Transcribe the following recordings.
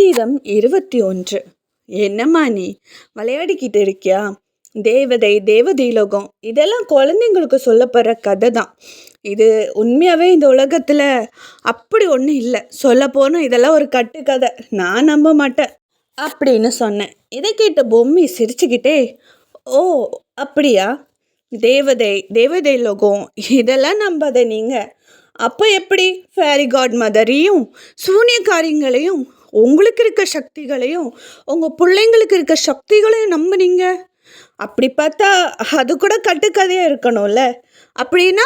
அத்திரம் 21. என்னம்மா நீ விளையாடிக்கிட்டு இருக்கியா? தேவதை தேவதீலோகம் இதெல்லாம் குழந்தைங்களுக்கு சொல்லப்படுற கதை தான். இது உண்மையாகவே இந்த உலகத்தில் அப்படி ஒன்றும் இல்லை. சொல்லப்போனால் இதெல்லாம் ஒரு கட்டுக்கதை, நான் நம்ப மாட்டேன் அப்படின்னு சொன்னேன். இதை கேட்ட பொம்மி சிரிச்சுக்கிட்டே, ஓ அப்படியா, தேவதை லோகம் இதெல்லாம் நம்பாத நீங்கள். அப்போ எப்படி ஃபேரி காட் மதரையும் சூனியக்காரிங்களையும் உங்களுக்கு இருக்க சக்திகளையும் உங்கள் பிள்ளைங்களுக்கு இருக்க சக்திகளையும் நம்புனீங்க? அப்படி பார்த்தா அது கூட கட்டுக்கதையாக இருக்கணும்ல. அப்படின்னா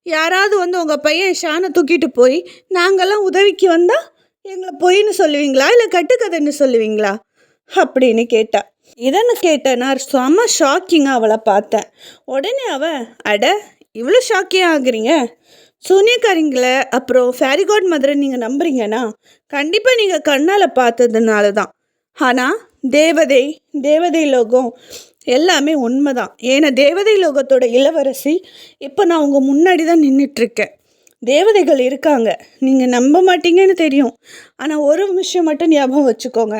யாராவது உங்கள் பையன் ஷானை தூக்கிட்டு போய் நாங்கள்லாம் உதவிக்கு வந்தால் எங்களை பொய்ன்னு சொல்லுவீங்களா, இல்லை கட்டுக்கதைன்னு சொல்லுவீங்களா அப்படின்னு கேட்டா. இதன்னு கேட்டேன் நான் செம்ம ஷாக்கிங்காக அவளை பார்த்தேன். உடனே அவன், அட இவ்வளோ ஷாக்கிங் ஆகுறீங்க, சூனியக்காரிங்களை அப்புறம் ஃபேரிகாட் மதரை நீங்கள் நம்புறீங்கன்னா கண்டிப்பாக நீங்கள் கண்ணால் பார்த்ததுனால தான். ஆனால் தேவதை லோகம் எல்லாமே உண்மைதான். ஏன்னா தேவதை லோகத்தோட இளவரசி இப்போ நான் உங்கள் முன்னாடி தான் நின்றுட்டுருக்கேன். தேவதைகள் இருக்காங்க, நீங்கள் நம்ப மாட்டீங்கன்னு தெரியும். ஆனால் ஒரு விஷயம் மட்டும் ஞாபகம் வச்சுக்கோங்க,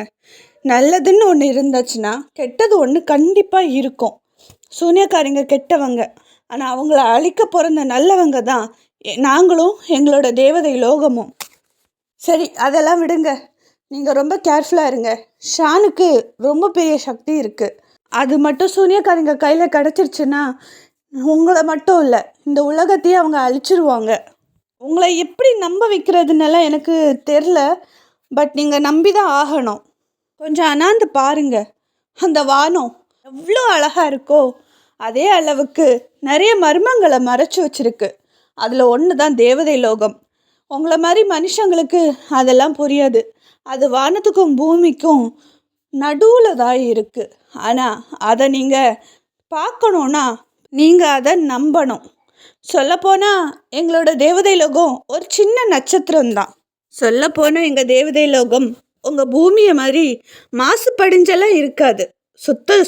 நல்லதுன்னு ஒன்று இருந்துச்சுன்னா கெட்டது ஒன்று கண்டிப்பாக இருக்கும். சூனியக்காரிங்க கெட்டவங்க, ஆனால் அவங்கள அழிக்க பிறந்த நல்லவங்க தான் நாங்களும் எங்களோட தேவதை லோகமும். சரி அதெல்லாம் விடுங்க, நீங்கள் ரொம்ப கேர்ஃபுல்லாக இருங்க. ஷானுக்கு ரொம்ப பெரிய சக்தி இருக்குது. அது மட்டும் சூனியக்காரங்க கையில் கிடச்சிருச்சுன்னா உங்களை மட்டும் இல்லை, இந்த உலகத்தையே அவங்க அழிச்சிருவாங்க. உங்களை எப்படி நம்ப வைக்கிறதுனால எனக்கு தெரில, பட் நீங்கள் நம்பி தான் ஆகணும். கொஞ்சம் அண்ணாந்து பாருங்க, அந்த வானம் எவ்வளோ அழகாக இருக்கோ அதே அளவுக்கு நிறைய மர்மங்களை மறைச்சி வச்சுருக்கு. அதில் ஒன்று தான் தேவதை லோகம். உங்களை மாதிரி மனுஷங்களுக்கு அதெல்லாம் புரியாது. அது வானத்துக்கும் பூமிக்கும் நடுவில் தான் இருக்குது. ஆனால் அதை நீங்கள் பார்க்கணுன்னா நீங்கள் அதை நம்பணும். சொல்லப்போனால் எங்களோட தேவதை லோகம் ஒரு சின்ன நட்சத்திரம்தான். சொல்லப்போனால் எங்கள் தேவதை லோகம் உங்கள் பூமியை மாதிரி மாசுபடிஞ்செல்லாம் இருக்காது.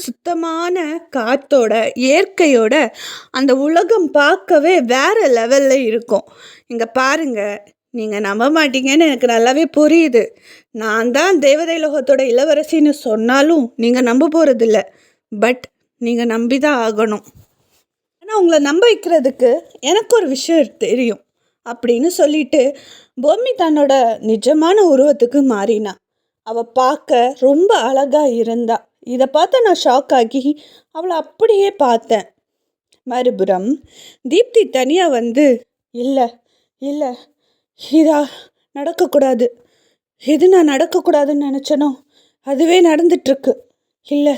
சுத்தமான காற்றோட இயற்கையோட அந்த உலகம் பார்க்கவே வேறு லெவலில் இருக்கும். இங்கே பாருங்கள், நீங்கள் நம்ப மாட்டீங்கன்னு எனக்கு நல்லாவே புரியுது. நான் தான் தேவதை லோகத்தோட இளவரசின்னு சொன்னாலும் நீங்கள் நம்ப போகிறதில்ல. பட் நீங்கள் நம்பி தான் ஆகணும். ஆனால் உங்களை நம்ப வைக்கிறதுக்கு எனக்கு ஒரு விஷயம் தெரியும் அப்படின்னு சொல்லிட்டு பொம்மி தன்னோட நிஜமான உருவத்துக்கு மாறினா. அவள் பார்க்க ரொம்ப அழகாக இருந்தா. இதை பார்த்து நான் ஷாக் ஆகி அவளை அப்படியே பார்த்தேன். மறுபுறம் தீப்தி தனியாக இல்லை இதா நடக்கக்கூடாது, எது நான் நடக்கக்கூடாதுன்னு நினச்சனோ அதுவே நடந்துட்டுருக்கு. இல்லை,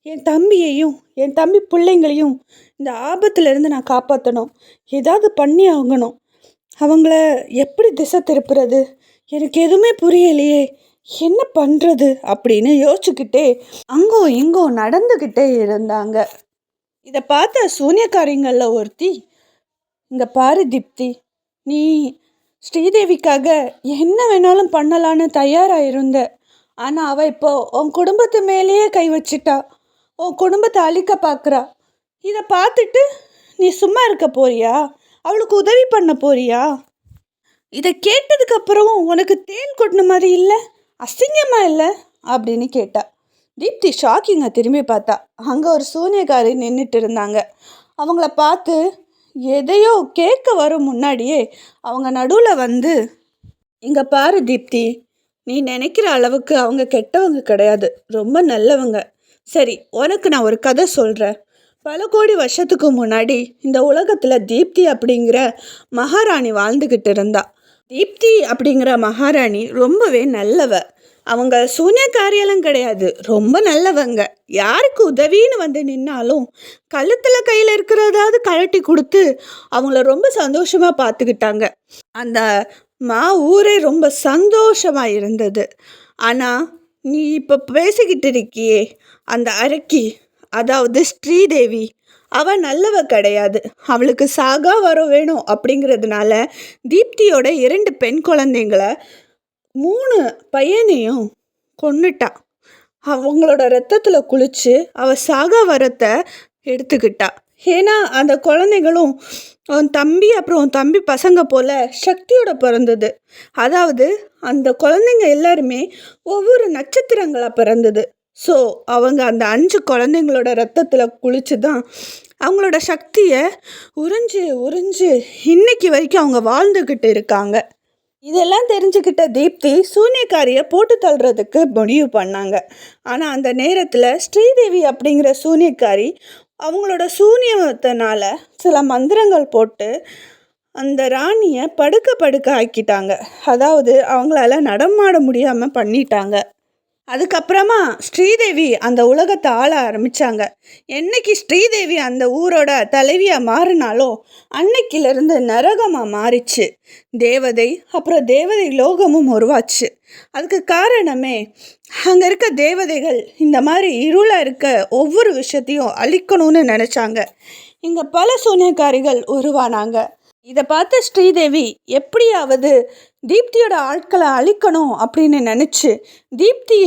என் தம்பியையும் என் தம்பி பிள்ளைங்களையும் இந்த ஆபத்துலேருந்து நான் காப்பாற்றணும், ஏதாவது பண்ணி ஆகணும். அவங்கள எப்படி திசை திருப்புறது, எனக்கு எதுவுமே புரியலையே, என்ன பண்ணுறது அப்படின்னு யோசிச்சுக்கிட்டே அங்கோ இங்கோ நடந்துக்கிட்டே இருந்தாங்க. இதை பார்த்த சூனியக்காரிங்களில் ஒருத்தி, இங்கே பாரு தீப்தி, நீ ஸ்ரீதேவிக்காக என்ன வேணாலும் பண்ணலான்னு தயாராக இருந்த. ஆனால் அவள் இப்போ உன் குடும்பத்து மேலேயே கை வச்சிட்டா, உன் குடும்பத்தை அழிக்க பார்க்குறா. இதை பார்த்துட்டு நீ சும்மா இருக்க போறியா? அவளுக்கு உதவி பண்ண போறியா? இதை கேட்டதுக்கப்புறமும் உனக்கு தேல் கொட்டின மாதிரி இல்லை, அசிங்கமா இல்லை அப்படின்னு கேட்டா. தீப்தி ஷாக்கிங்க திரும்பி பார்த்தா. அங்கே ஒரு சூனியக்காரி நின்றுட்டு இருந்தாங்க. அவங்கள பார்த்து எதையோ கேட்க வரும் முன்னாடியே அவங்க நடுவில் இங்கே பாரு தீப்தி, நீ நினைக்கிற அளவுக்கு அவங்க கெட்டவங்க கிடையாது, ரொம்ப நல்லவங்க. சரி, உனக்கு நான் ஒரு கதை சொல்கிறேன். பல கோடி வருஷத்துக்கு முன்னாடி இந்த உலகத்தில் தீப்தி அப்படிங்கிற மகாராணி வாழ்ந்துக்கிட்டு இருந்தா. தீப்தி அப்படிங்கிற மகாராணி ரொம்பவே நல்லவ. அவங்க சூனியக்காரியெல்லாம் கிடையாது, ரொம்ப நல்லவங்க. யாருக்கு உதவின்னு நின்னாலும் கழுத்தில் கையில் இருக்கிறதாவது கழட்டி கொடுத்து அவங்கள ரொம்ப சந்தோஷமாக பார்த்துக்கிட்டாங்க. அந்த ஊரே ரொம்ப சந்தோஷமாக இருந்தது. ஆனால் நீ இப்போ பேசிக்கிட்டு இருக்கியே அந்த அரக்கி, அதாவது ஸ்ரீதேவி, அவள் நல்லவ கிடையாது. அவளுக்கு சாகா வரம் வேணும் அப்படிங்கிறதுனால தீப்தியோட 2 பெண் குழந்தைங்களை 3 பையனையும் கொன்னுட்டா. அவங்களோட ரத்தத்தில் குளித்து அவள் சாகா வரத்தை எடுத்துக்கிட்டா. ஏன்னா அந்த குழந்தைகளும் உன் தம்பி அப்புறம் உன் தம்பி பசங்க போல் சக்தியோட பிறந்தது. அதாவது அந்த குழந்தைங்க எல்லாருமே ஒவ்வொரு நட்சத்திரங்களாக பிறந்தது. ஸோ அவங்க அந்த 5 குழந்தைங்களோட ரத்தத்தில் குளிச்சு தான் அவங்களோட சக்தியை உறிஞ்சு உறிஞ்சு இன்னைக்கு வரைக்கும் அவங்க வாழ்ந்துக்கிட்டு இருக்காங்க. இதெல்லாம் தெரிஞ்சுக்கிட்ட தீப்தி சூனியக்காரியை போட்டு தள்ளுறதுக்கு முடிவு பண்ணாங்க. ஆனால் அந்த நேரத்தில் ஸ்ரீதேவி அப்படிங்கிற சூனியக்காரி அவங்களோட சூனியத்தினால சில மந்திரங்கள் போட்டு அந்த ராணியை படுக்க படுக்க ஆக்கிட்டாங்க. அதாவது அவங்களால நடமாட முடியாமல் பண்ணிட்டாங்க. அதுக்கப்புறமா ஸ்ரீதேவி அந்த உலகத்தை ஆள ஆரம்பித்தாங்க. என்னைக்கு ஸ்ரீதேவி அந்த ஊரோட தலைவியாக மாறினாலோ அன்னைக்கிலிருந்து நரகமாக மாறிச்சு. தேவதை அப்புறம் தேவதை லோகமும் உருவாச்சு. அதுக்கு காரணமே அங்கே இருக்க தேவதைகள் இந்த மாதிரி இருளாக இருக்க ஒவ்வொரு விஷயத்தையும் அழிக்கணும்னு நினச்சாங்க. இங்கே பல சூனியக்காரிகள் உருவானாங்க. இதை பார்த்த ஸ்ரீதேவி எப்படியாவது தீப்தியோட ஆட்களை அழிக்கணும் அப்படின்னு நினச்சி தீப்தி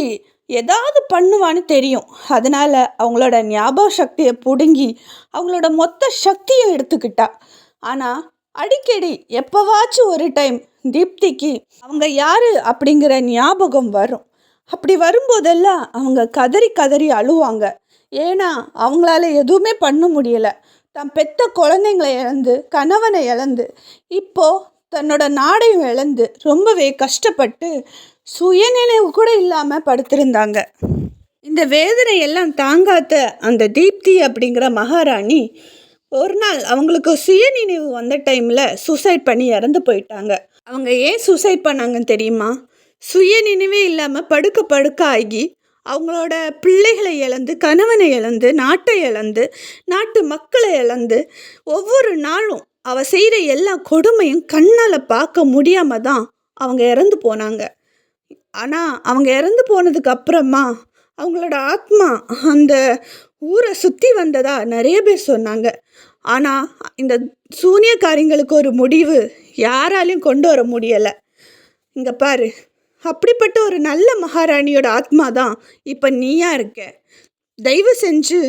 ஏதாவது பண்ணுவான்னு தெரியும். அதனால் அவங்களோட ஞாபக சக்தியை பிடுங்கி அவங்களோட மொத்த சக்தியை எடுத்துக்கிட்டா. ஆனால் அடிக்கடி எப்போவாச்சும் ஒரு டைம் தீப்திக்கு அவங்க யார் அப்படிங்கிற ஞாபகம் வரும். அப்படி வரும்போதெல்லாம் அவங்க கதறி கதறி அழுவாங்க. ஏன்னா அவங்களால எதுவுமே பண்ண முடியலை. தன் பெத்த குழந்தைங்களை இழந்து கணவனை இழந்து இப்போது தன்னோட நாடையும் இழந்து ரொம்பவே கஷ்டப்பட்டு சுயநினைவு கூட இல்லாமல் படுத்திருந்தாங்க. இந்த வேதனையெல்லாம் தாங்காத அந்த தீப்தி அப்படிங்கிற மகாராணி ஒரு நாள் அவங்களுக்கு சுயநினைவு வந்த டைமில் சூசைட் பண்ணி இறந்து போயிட்டாங்க. அவங்க ஏன் சூசைட் பண்ணாங்கன்னு தெரியுமா? சுயநினைவே இல்லாமல் படுக்க படுக்க ஆகி அவங்களோட பிள்ளைகளை இழந்து கணவனை இழந்து நாட்டை இழந்து நாட்டு மக்களை இழந்து ஒவ்வொரு நாளும் அவள் செய்கிற எல்லா கொடுமையும் கண்ணால் பார்க்க முடியாமல் தான் அவங்க இறந்து போனாங்க. ஆனால் அவங்க இறந்து போனதுக்கு அப்புறமா அவங்களோட ஆத்மா அந்த ஊரை சுற்றி வந்ததா நிறைய பேர் சொன்னாங்க. ஆனால் இந்த சூனியக்காரிங்களுக்கு ஒரு முடிவு யாராலையும் கொண்டு வர முடியலை. இங்கே பாரு, அப்படிப்பட்ட ஒரு நல்ல மகாராணியோட ஆத்மா தான் இப்போ நீயா இருக்க. தயவு செஞ்சு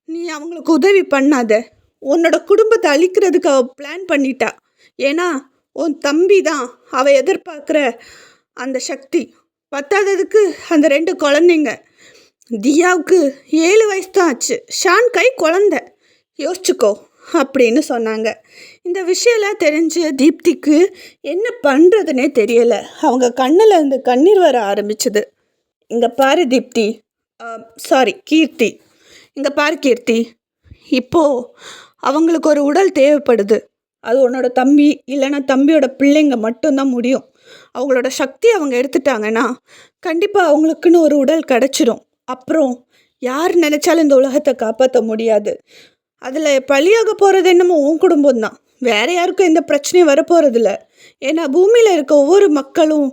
நீ அவங்களுக்கு உதவி பண்ணாத. உன்னோட குடும்பத்தை அழிக்கிறதுக்கு அவள் பிளான் பண்ணிட்டா. ஏன்னா உன் தம்பி தான் அவள் எதிர்பார்க்குற அந்த சக்தி. பத்தாததுக்கு அந்த 2 குழந்தைங்க. தியாவுக்கு 7 வயசு தான் ஆச்சு. ஷான் கை குழந்தை. யோசிச்சுக்கோ அப்படின்னு சொன்னாங்க. இந்த விஷயம்லாம் தெரிஞ்ச தீப்திக்கு என்ன பண்ணுறதுனே தெரியலை. அவங்க கண்ணில் இருந்து கண்ணீர் வர ஆரம்பிச்சுது. இங்கே பாரு தீப்தி, சாரி கீர்த்தி, இங்கே பாரு கீர்த்தி, இப்போது அவங்களுக்கு ஒரு உடல் தேவைப்படுது. அது உன்னோட தம்பி இல்லைன்னா தம்பியோட பிள்ளைங்க மட்டும்தான் முடியும். அவங்களோட சக்தி அவங்க எடுத்துட்டாங்கன்னா கண்டிப்பாக அவங்களுக்குன்னு ஒரு உடல் கிடச்சிடும். அப்புறம் யார் நினச்சாலும் இந்த உலகத்தை காப்பாற்ற முடியாது. அதில் பழியாக போகிறது என்னமோ உன் குடும்பம்தான். வேறு யாருக்கும் எந்த பிரச்சனையும் வரப்போகிறதில்ல. ஏன்னா பூமியில் இருக்க ஒவ்வொரு மக்களும்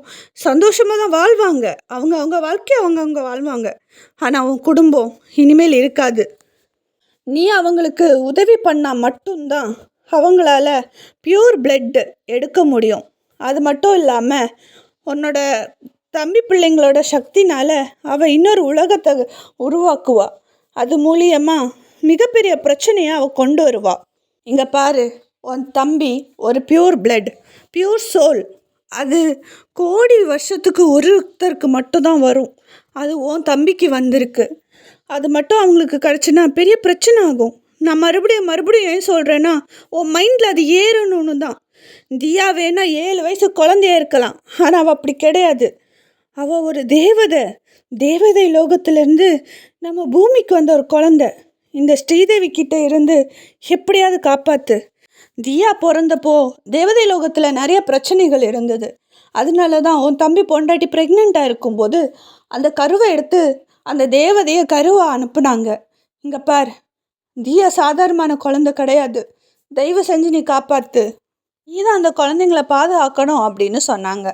சந்தோஷமாக தான் வாழ்வாங்க. அவங்க வாழ்க்கையை அவங்க வாழ்வாங்க. ஆனால் உன் குடும்பம் இனிமேல் இருக்காது. நீ அவங்களுக்கு உதவி பண்ணால் மட்டும்தான் அவங்களால பியூர் பிளட் எடுக்க முடியும். அது மட்டும் இல்லாமல் உன்னோட தம்பி பிள்ளைங்களோட சக்தினால் அவள் இன்னொரு உலகத்தை உருவாக்குவா. அது மூலியமாக மிகப்பெரிய பிரச்சனையை அவள் கொண்டு வருவா. இங்கே பாரு, உன் தம்பி ஒரு பியூர் பிளட், பியூர் சோல். அது கோடி வருஷத்துக்கு ஒருத்தருக்கு மட்டும்தான் வரும். அது உன் தம்பிக்கு வந்திருக்கு. அது மட்டும் அவங்களுக்கு கிடச்சின்னா பெரிய பிரச்சனை ஆகும். நான் மறுபடியும் ஏன் சொல்கிறேன்னா, உன் மைண்டில் அது ஏறணும்னு தான். தியா வேணா 7 வயசு குழந்தையா இருக்கலாம். ஆனால் அவள் அப்படி கிடையாது. அவள் ஒரு தேவதை லோகத்திலேருந்து நம்ம பூமிக்கு வந்த ஒரு குழந்தை. இந்த ஸ்ரீதேவி கிட்ட இருந்து எப்படியாவது காப்பாற்று. தியா பிறந்தப்போ தேவதை லோகத்தில் நிறைய பிரச்சனைகள் இருந்தது. அதனால தான் உன் தம்பி பொண்டாட்டி ப்ரெக்னெண்ட்டாக இருக்கும்போது அந்த கருவை எடுத்து அந்த தேவதையை கருவை அனுப்புனாங்க. இங்கே பார், தியா சாதாரணமான குழந்தை கிடையாது. தயவு செஞ்சு நீ காப்பாற்று. நீ தான் அந்த குழந்தைங்கள பாதுகாக்கணும் அப்படின்னு சொன்னாங்க.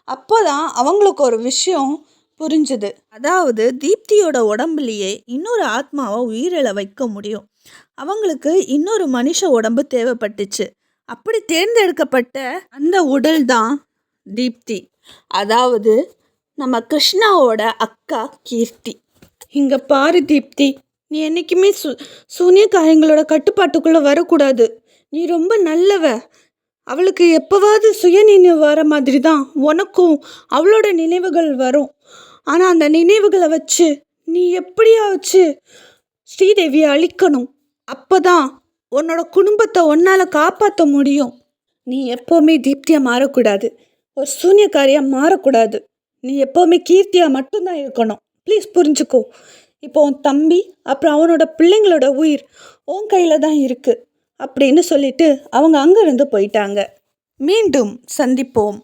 அப்போ தான் அவங்களுக்கு ஒரு விஷயம் புரிஞ்சுது. அதாவது தீப்தியோட உடம்புலையே இன்னொரு ஆத்மாவை உயிரிழ வைக்க முடியும். அவங்களுக்கு இன்னொரு மனுஷ உடம்பு தேவைப்பட்டுச்சு. அப்படி தேர்ந்தெடுக்கப்பட்ட அந்த உடல் தான் தீப்தி. அதாவது நம்ம கிருஷ்ணாவோட அக்கா கீர்த்தி. இங்கே பாரு தீப்தி, நீ என்றைக்குமே சூனியக்காரங்களோட கட்டுப்பாட்டுக்குள்ளே வரக்கூடாது. நீ ரொம்ப நல்லவ. அவளுக்கு எப்போவாவது சுயநினைவு வர மாதிரி தான் உனக்கும் அவளோட நினைவுகள் வரும். ஆனால் அந்த நினைவுகளை வச்சு நீ எப்படியாச்சு ஸ்ரீதேவியை அழிக்கணும். அப்போ தான் உன்னோட குடும்பத்தை உன்னால் காப்பாற்ற முடியும். நீ எப்போவுமே தீப்தியாக மாறக்கூடாது, ஒரு சூனியக்காரியாக மாறக்கூடாது. நீ எப்போவுமே கீர்த்தியாக மட்டும்தான் இருக்கணும். ப்ளீஸ் புரிஞ்சுக்கோ. இப்போ உன் தம்பி அப்புறம் அவனோட பிள்ளைங்களோட உயிர் உன் கையில் தான் இருக்குது அப்படின்னு சொல்லிட்டு அவங்க அங்கேருந்து போயிட்டாங்க. மீண்டும் சந்திப்போம்.